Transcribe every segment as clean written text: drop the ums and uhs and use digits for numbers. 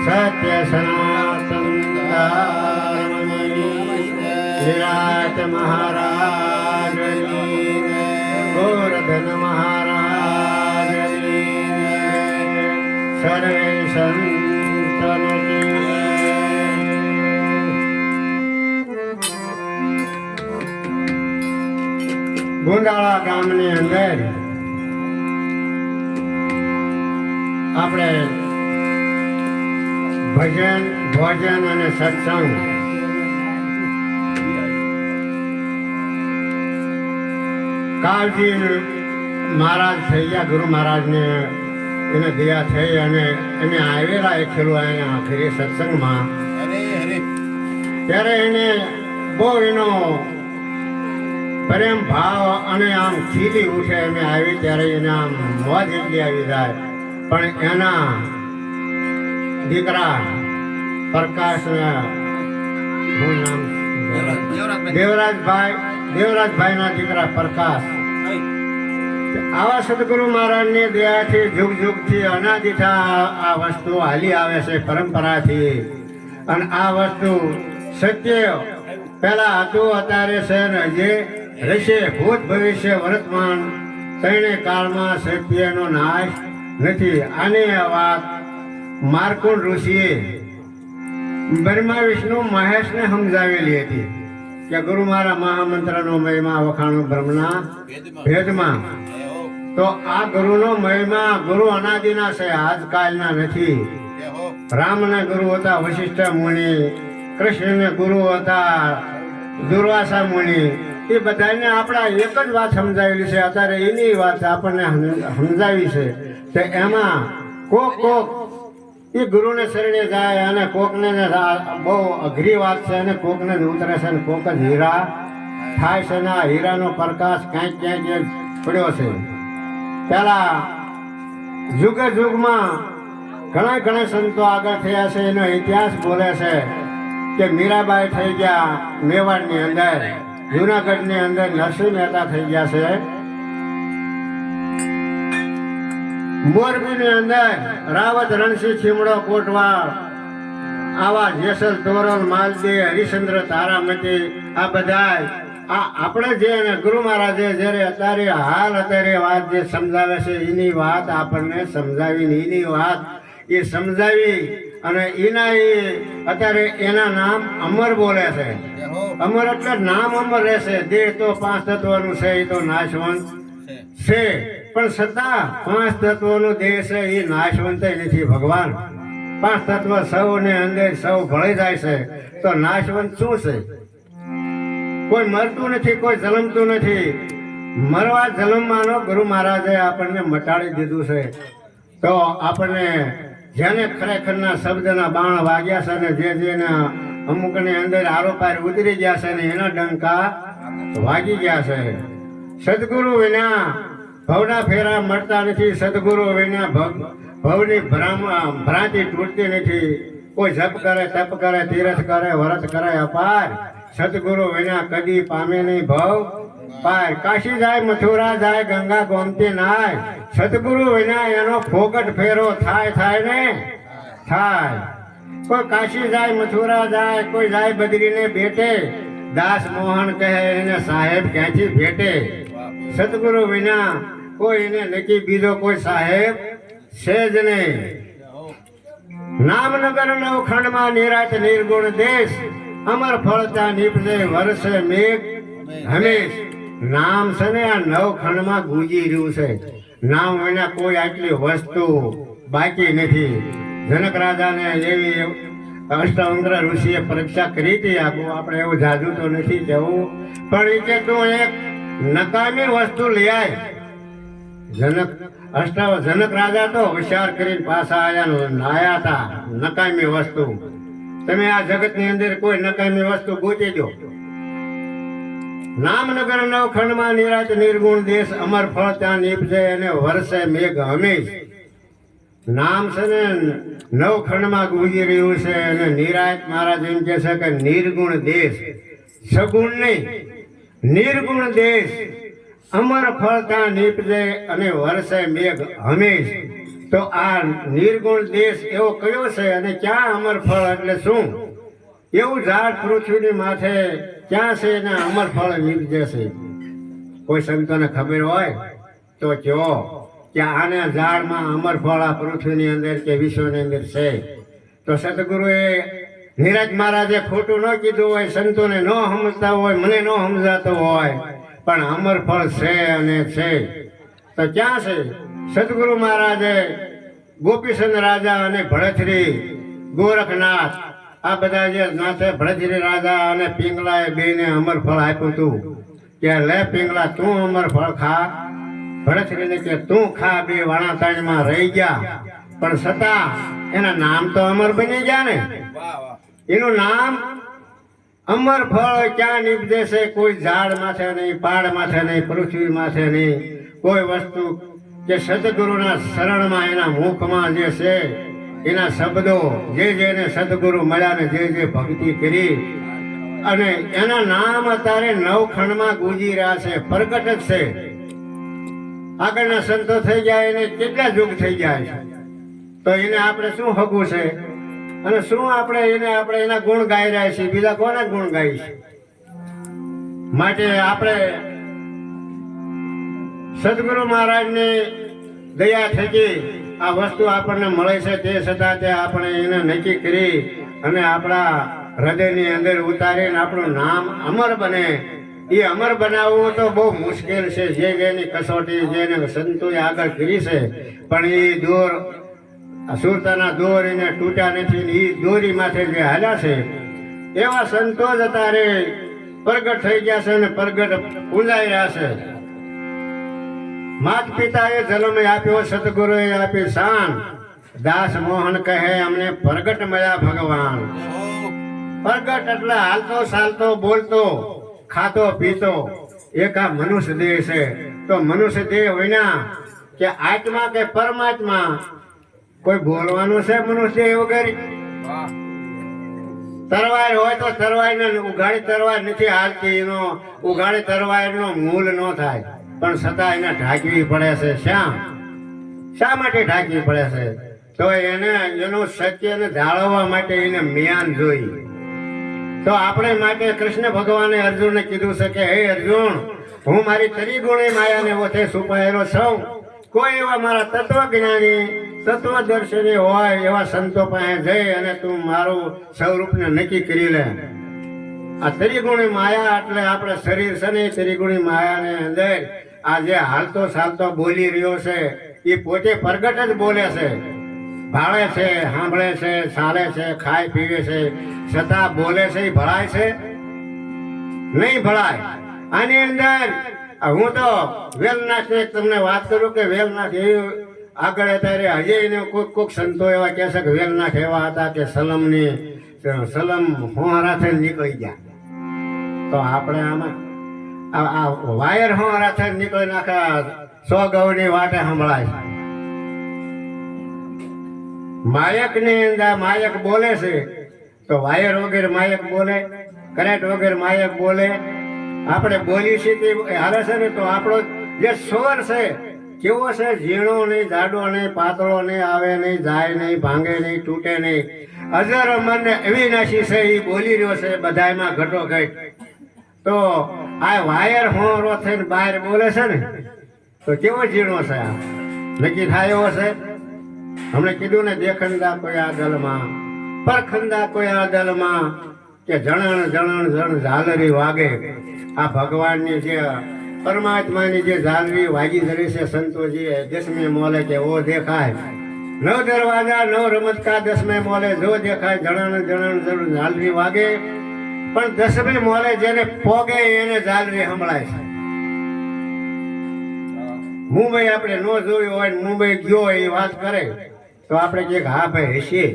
સત્ય સનાતન વિરાટ મહારાજની ગોરધન મહારાજની સર્વે સંતની ગુંડાળા ગામની અંદર આપણે ભજન ભોજન અને સત્સંગ કાળજી મહારાજ થઈ ગયા. ગુરુ મહારાજને એને દયા થઈ અને એને આવેલા ખેલું અહીંયા આખરી સત્સંગમાં ત્યારે એને બહુ એનો પ્રેમ ભાવ અને આમ ખીલી ઉઠે એમ આવી ત્યારે એને આમ મોજ એટલી આવી જાય. પણ એના દીકરા પ્રકાશ દેવરાજભાઈ ના દીકરા પ્રકાશ આવા સદગુરુ મહારાજની દયાથી જુગ જુગથી અનાદિથી આ વસ્તુ હાલી આવે છે પરંપરાથી. અને આ વસ્તુ સત્ય પેલા હતું, અત્યારે છે ને જે રહેશે, ભૂત ભવિષ્ય વર્તમાન ત્રણે કાળમાં સત્યનો નાશ નથી. આની વાત માર્કુંડ ઋષિએ બ્રહ્મા વિષ્ણુ મહેશને સમજાવેલી હતી કે ગુરુ મારા મહામંત્રનો મહિમા વખાણો બ્રહ્મના ભેદમાં. તો આ ગુરુનો મહિમા ગુરુ અનાદિના છે, આજકાલના નથી. રામને ગુરુ હતા વશિષ્ઠ મુનિ, કૃષ્ણને ગુરુ હતા દુર્વાસા મુનિ. એ બધાને આપણા એક જ વાત સમજાવેલી છે. અત્યારે એની વાત આપણને સમજાવી છે કે એમાં કોક એ ગુરુને શરણે જાય અને કોકને બહુ અઘરી વાત છે અને કોકને જ ઉતરે છે અને કોક જ હીરા થાય છે. ને આ હીરાનો પ્રકાશ ક્યાંક ક્યાંક પડ્યો છે. પેલા યુગમાં ઘણા સંતો આગળ થયા છે. એનો ઇતિહાસ બોલે છે કે મીરાબાઈ થઈ ગયા મેવાડની અંદર, જુનાગઢની અંદર નરસિંહ મહેતા થઈ ગયા છે, મોરબીની અંદર રાવત રણસિંહ ચીમડો કોટવાળ, આવા જેસલ તોરલ માલદી હરિશ્ચંદ્ર તારામતી, આ બધા આપણે જે ગુરુ મહારાજે જયારે અત્યારે વાત જે સમજાવે છે એની વાત આપણને સમજાવીને એની વાત એ સમજાવી અને એના અત્યારે એના નામ અમર બોલે છે. અમર એટલે નામ અમર રહેશે. દેહ તો 5 તત્વનું છે, એ તો નાશવંત છે, પણ છતાં 5 તત્વનો દેહ છે એ નાશવંત નથી. ભગવાન 5 તત્વ સૌને અંદર સૌ ભળી જાય છે, તો નાશવંત શું છે? કોઈ મરતું નથી, કોઈ જન્મતું નથી. મરવા જન્મવાનો ગુરુ મહારાજે આપણને મટાડી દીધું છે. તો આપણને જેને ખરેખરના શબ્દના બાણ વાગ્યા છે ને જેના અમુકની અંદર આરોપાર ઉતરી ગયા છે ને એના ડંકા વાગી ગયા છે. સદગુરુ વિના ભવના ફેરા મળતા નથી. સદગુરુ વિના ભવની ભ્રાંતિ તૂટતી નથી. કોઈ જપ કરે, તપ કરે, તીરથ કરે, વ્રત કરે અપાર, સદગુરુ વિના કદી પામે નહીં ભવ પાર. કાશી જાય, મથુરા જાય, ગંગા ગોમતી નાય, સદગુરુ વિના એનો ફોગટ ફેરો થાય ને થાય. કોઈ કાશી જાય, મથુરા જાય, કોઈ જાય બદ્રીને બેઠે, દાસ મોહન કહે એને સાહેબ ક્યાંથી ભેટે. સદગુરુ વિના કોઈ એને નક્કી બીજો કોઈ સાહેબ છે જ નહીં. નામનગર નવખંડમાં નિરાત નિર્ગુણ દેશ, અમર ફળતા નીપજે વર્ષે મેઘ હમેશ. નામ છે ને આ નવખંડમાં ગુંજી રહ્યું છે. નામ વિના કોઈ આટલી વસ્તુ બાકી નથી. જનક રાજાને એવી અષ્ટાવક્ર ઋષિએ પરીક્ષા કરી હતી. આપણે એવું જાજુ તો નથી કહેવું, પણ એ કે તું એક નકામી વસ્તુ લઈ આય. જનક રાજા તો હોશિયાર કરીને પાછા આયા હતા. નકામી વસ્તુ તમે આ જગતની અંદર કોઈ નકામી વસ્તુ ગોતી દો. નામનગર નવખંડમાં નિરાત નિર્ગુણ દેશ, અમર ફળ ત્યાં નીપજે અને વર્ષે મેઘ હમેશ. નામ છે ને નવખંડમાં ગુંજી રહ્યું છે અને નિરાત મહારાજ એમ કે છે કે નિર્ગુણ દેશ, સગુણ નહીં, નિર્ગુણ દેશ, અમર ફળ ત્યાં નીપજે અને વર્ષે મેઘ હમેશ. તો આ નિર્ગુણ દેશ એવો કયો છે અને ક્યાં અમર ફળ એટલે શું? એવું ઝાડ પૃથ્વીની માથે ક્યાં છે એના અમર ફળ નીપજે છે? કોઈ સંતોને ખબર હોય તો કહો કે આને ઝાડમાં અમર ફળ આ પૃથ્વીની અંદર કે વિશ્વની અંદર છે. તો સદગુરુએ નિરાજ મહારાજે ખોટું ન કીધું હોય, સંતોને ન સમજતા હોય, મને ન સમજાતો હોય, પણ અમર ફળ છે અને છે. તો ક્યાં છે? સદગુરુ મહારાજે ગોપીચંદ રાજા અને ભડથરી ગોરખનાથ આ બધા જે નાથે ભડથરી રાજા અને પિંગલાએ બેને અમર ફળ આપ્યું હતું કે લે પિંગલા તું અમર ફળ ખા. ભડથરીને કે તું ખા. બે વાણા તાણીમાં રહી ગયા, પણ છતાં એના નામ તો અમર બની ગયા ને. એનું નામ અમર ફળ ક્યાં નીપજે છે? કોઈ ઝાડ માથે નહીં, પાડ માથે નહીં, પૃથ્વી માથે નહીં. કોઈ વસ્તુ કે સદગુરુના શરણમાં એના મુખમાં જે છે એના શબ્દો જે જેને સદગુરુ મળ્યા ને જે જે ભક્તિ કરી અને એના નામ અત્યારે નવખંડમાં ગુંજી રહ્યા છે, પ્રગટ જ છે. આગળના સંતો થઈ ગયા એને કેટલા યુગ થઈ ગયા છે, તો એને આપણે શું હગું છે અને શું આપણે એના ગુણ ગાઈ રહ્યા છીએ? બીજા કોના ગુણ ગાઈ છે? માટે આપણે સદગુરુ મહારાજની દયા થકી આ વસ્તુ આપણને મળે છે, તે છતાં તે આપણે એને નક્કી કરી અને આપણા હૃદયની અંદર ઉતારીને આપણું નામ અમર બને. એ અમર બનાવવું તો બહુ મુશ્કેલ છે. જે જેની કસોટી જેને સંતોએ આગળ કરી છે, પણ એ દોર સુરતાના દોર એને તૂટ્યા નથી. એ દોરી માથે જે હાલ્યા છે એવા સંતો જ અત્યારે પ્રગટ થઈ ગયા છે અને પ્રગટ પૂજાઈ રહ્યા છે. માત પિતાએ જન્મ આપ્યો, સદગુરુએ આપી શાન. દાસ મોહન કહે અમને પ્રગટ મળ્યા ભગવાન. પ્રગટ એટલે હાલતો ચાલતો બોલતો ખાતો પીતો એક આ મનુષ્ય દેહ છે. તો મનુષ્ય દેહ વિના કે આત્મા કે પરમાત્મા કોઈ બોલવાનું છે મનુષ્ય દેહ વગર? તરવાર હોય તો તરવાર ને ઉઘાડી તરવાર નથી હાલતી, એનો ઉઘાડી તરવાર નો મૂલ ન થાય, પણ છતાં એને ઢાંકવી પડે છે. શા માટે ઢાંકવી પડે છે? તો એને એનું સત્યને જાળવવા માટે એને જ્ઞાન જોઈએ. તો આપણે માટે કૃષ્ણ ભગવાને અર્જુનને કીધું છે કે હે અર્જુન, હું મારી ત્રિગુણી માયાને ઓથે છુપાયેલો છું. કોઈ એવા મારા તત્વજ્ઞાની તત્વદર્શની હોય એવા સંતો પાસે જઈ અને તું મારું સ્વરૂપને નક્કી કરી લે. આ ત્રિગુણી માયા એટલે આપણે શરીર છે ને, ત્રિગુણી માયાને અંદર આ જે હાલતો ચાલતો બોલી રહ્યો છે એ પોતે પ્રગટ જ બોલે છે, ભાળે છે, સાંભળે છે, ચાલે છે, ખાય પીવે છે, છતાં બોલે છે. એ ભળાય છે? નહીં ભળાય. આની અંદર હું તો વેલનાથ ને તમને વાત કરું કે વેલનાથ એ આગળ અત્યારે હજી એને કોઈક સંતો એવા કહે છે કે વેલનાથ એવા હતા કે સલમ હોહારા થઈને નીકળી ગયા. તો આપણે આમાં આ વાયર હોહારા થઈને નીકળી નાખા 100 ગૌની વાટે સંભળાય. માયક ની અંદર માયક બોલે છે તો વાયર વગેરે માયક બોલે, કરંટ વગેરે માયક બોલે. આપણે બોલી છીએ હાલે છે ને, તો આપણો જે સ્વર છે કેવો છે? ઝીણો નહીં, જાડો નહીં, પાતળો નહીં, આવે નહીં, જાય નહીં, ભાંગે નહીં, તૂટે નહીં, અજર અમર ને અવિનાશી છે. એ બોલી રહ્યો છે બધામાં ઘટોઘટ. તો આ વાયર હોરો થઈને બહાર બોલે છે ને, તો કેવો ઝીણો છે? આ નક્કી થાય એવો છે? હમણે કીધું ને, દેખંદા કોઈ આ દલમાં, પરખંદા કોઈ આ દલમાં, કે જણણ જણણ જણ ઝાલરી વાગે. આ ભગવાનની જે પરમાત્માની જે ઝાલરી વાગી ધરી છે સંતોજીએ 10મે મોલે કે ઓ દેખાય 9 દરવાજા 9 રમત કા 10મે મોલે જો દેખાય જણણ જણણ જણ ઝાલરી વાગે. પણ 10મે મોલે જેને પોગે એને ઝાલરી સંભળાય છે. મુંબઈ આપણે ન જોયું હોય, મુંબઈ ગયો હોય એ વાત કરે તો આપણે કે હા ભાઈ હશે.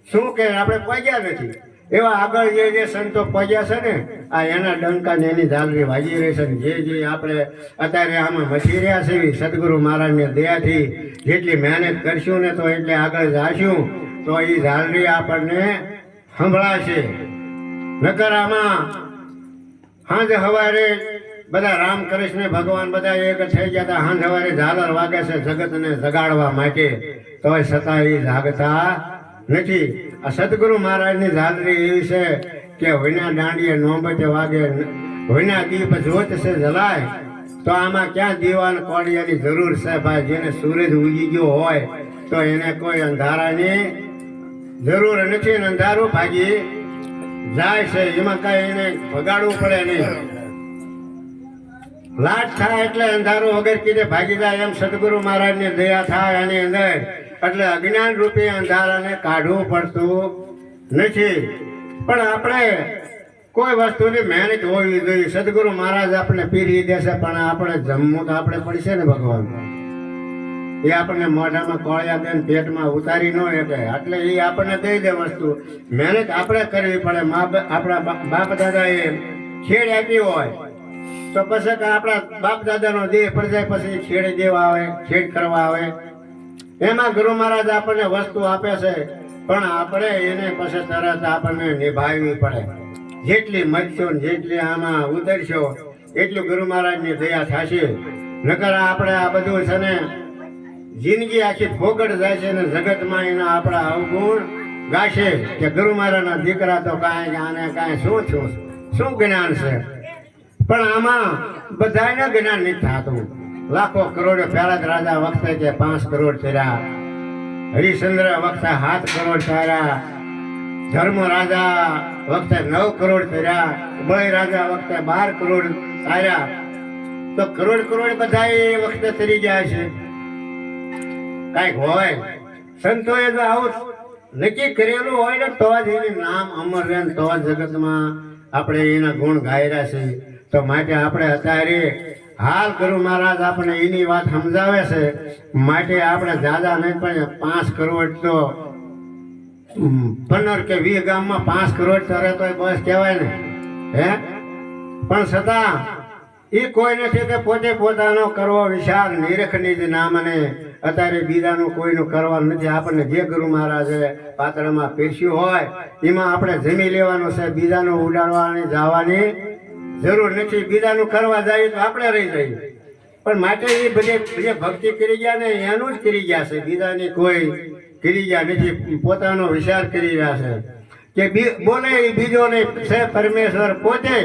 શું કે આપણે પહોંચ્યા નથી. એવા આગળ જે સંતો પહોંચ્યા છે ને, આ એના ડંકા ને એની ઝાલરી વાગી રહી છે. જે આપણે અત્યારે આમાં મચી રહ્યા છે સદગુરુ મહારાજની દયાથી જેટલી મહેનત કરશું ને તો એટલે આગળ જાશું તો એ ઝાલરી આપણને સંભળાશે. નકર આમાં સાંજ સવારે બધા રામ કૃષ્ણ ભગવાન બધા એક થઈ ગયા હતા. હાંજ સવારે ઝાલર વાગે છે જગતને જગાડવા માટે, તોય છતાં એ જાગતા નથી. આ સદગુરુ મહારાજની ઝાલરી એવી છે કે વિના દાંડીએ નોબતે વાગે, વિના દીપ જોત છે જલાય. તો આમાં ક્યાં દીવાન કોડિયાની જરૂર છે ભાઈ? જેને સૂરજ ઉગી ગયો હોય તો એને કોઈ અંધારાની જરૂર નથી, ને અંધારું ભાગી જાય છે. એમાં કઈ એને ભગાડવું પડે નહીં. લાટ થાય એટલે અંધારું વગર કીધે ભાગી જાય, એમ સદગુરુ મહારાજની દયા થાય આની અંદર. એટલે અજ્ઞાન રૂપી અંધારાને કાઢવું પડતું નથી. પણ આપણે કોઈ વસ્તુની મહેનત હોવી જોઈએ. સદગુરુ મહારાજ આપણે પીરી દેશે, પણ આપણે જમવું તો આપણે પડશે ને ભગવાન. એ આપણને મોઢામાં કોળિયા દે પેટમાં ઉતારી ન શકે, એટલે એ આપણને દઈ દે વસ્તુ. મહેનત આપણે કરવી પડે. આપણા બાપ દાદાએ ખેડ આપી હોય તો પછી આપણા બાપ દાદાનો દેહ પડી જાય પછી છેડી દેવા આવે, છેડ કરવા આવે. એમાં ગુરુ મહારાજ આપણને વસ્તુ આપે છે, પણ આપણે એને પછી તરત આપણને નિભાવવી પડે. જેટલી મરશો જેટલી આમાં ઉતરશો એટલું ગુરુ મહારાજની દયા થશે. નકર આપણે આ બધું છે ને જિંદગી આખી ફોગડ જાય છે ને જગતમાં એના આપણા અવગુણ ગાશે કે ગુરુ મહારાજના દીકરા તો કાંઈ આને કાંઈ શું જ્ઞાન છે. પણ આમાં બધાને જ્ઞાન નથી થતું. લાખો કરોડ પહેલા જ રાજા વખતે કે 5 કરોડ થયા, હરિશ્ચંદ્ર વખતે 7 કરોડ થયા, ધર્મ રાજા વખતે 9 કરોડ થયા, બળ રાજા વખતે 12 કરોડ થયા. તો કરોડ બધા એ વખતે તરી ગયા છે. કઈક હોય સંતોએ જો આવું નક્કી કરેલું હોય ને તો જ એનું નામ અમર રહે, તો જ જગતમાં આપણે એના ગુણ ગાયરા છે. તો માટે આપણે અત્યારે હાલ ગુરુ મહારાજ આપણે એની વાત સમજાવે છે. માટે આપણે દાદા નહીં પણ 5 કરોડ તો 15 કે 20 ગામમાં 5 કરોડ તરે તો બસ કહેવાય ને. હે પણ છતાં એ કોઈ નથી કે પોતે પોતાનો કરવો વિશાળ નિરખની જ નામ, અને અત્યારે બીજાનું કોઈનું કરવાનું નથી. આપણને જે ગુરુ મહારાજે પાત્રમાં પીરસ્યું હોય એમાં આપણે જમી લેવાનું છે. બીજાનું ઉડાડવાની જવાની જરૂર નથી. બીજાનું કરવા જાય તો આપણે રહી જઈએ. પણ માટે એ બધે ભક્તિ કરી ગયા ને એનું જ કરી ગયા છે, બીજાની કોઈ કરી ગયા નથી. પોતાનો વિચાર કરી રહ્યા છે કે બોલે એ બીજો નહીં છે પરમેશ્વર પોતે.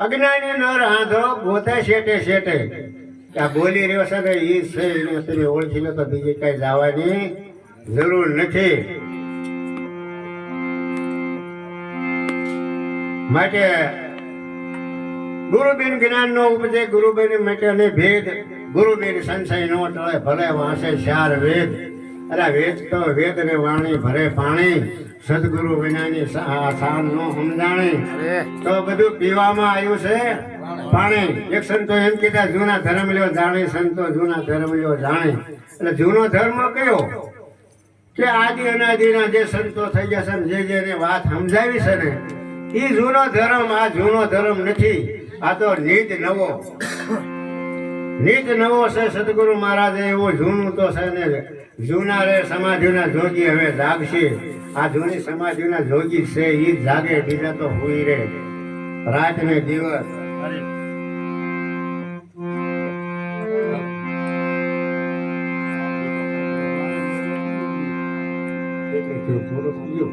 અજ્ઞાની નર આંધળો ગોતે શેટે. આ બોલી રહ્યો છે કે એ છે એને તમે ઓળખી લો તો બીજી કઈ જવાની જરૂર નથી. માટે ગુરુબેન જ્ઞાન નો ઉપજે, ગુરુબેન મેટે ભેદ, ગુરુબેન સંશય નો ટળે, ભલે વાંસે 4 વેદ. અરે વેદ તો વેદ ને વાણી ભરે પાણી, સદગુરુ વિનાની શાન નો સમજાણી. તો બધું પીવામાં આવ્યું છે પાણી. એક સંતો એમ કીધા જૂના ધર્મ લ્યો જાણે, સંતો જૂના ધર્મ લ્યો જાણે. એટલે જૂનો ધર્મ કયો કે આદિ અનાદિના જે સંતો થઈ ગયા છે, જેને વાત સમજાવી છે ને એ જૂનો ધર્મ. આ જૂનો ધર્મ નથી, આ તો નિજ નવો છે. સદગુરુ મહારાજે એવો જૂનું તો છે ને, જૂના રે સમાધિના જોગી હવે જાગશે. આ જૂની સમાધિના જોગી છે એ જાગે, બીજા તો હુઈ રે રાત ને દિવસ. પૂરું થયું.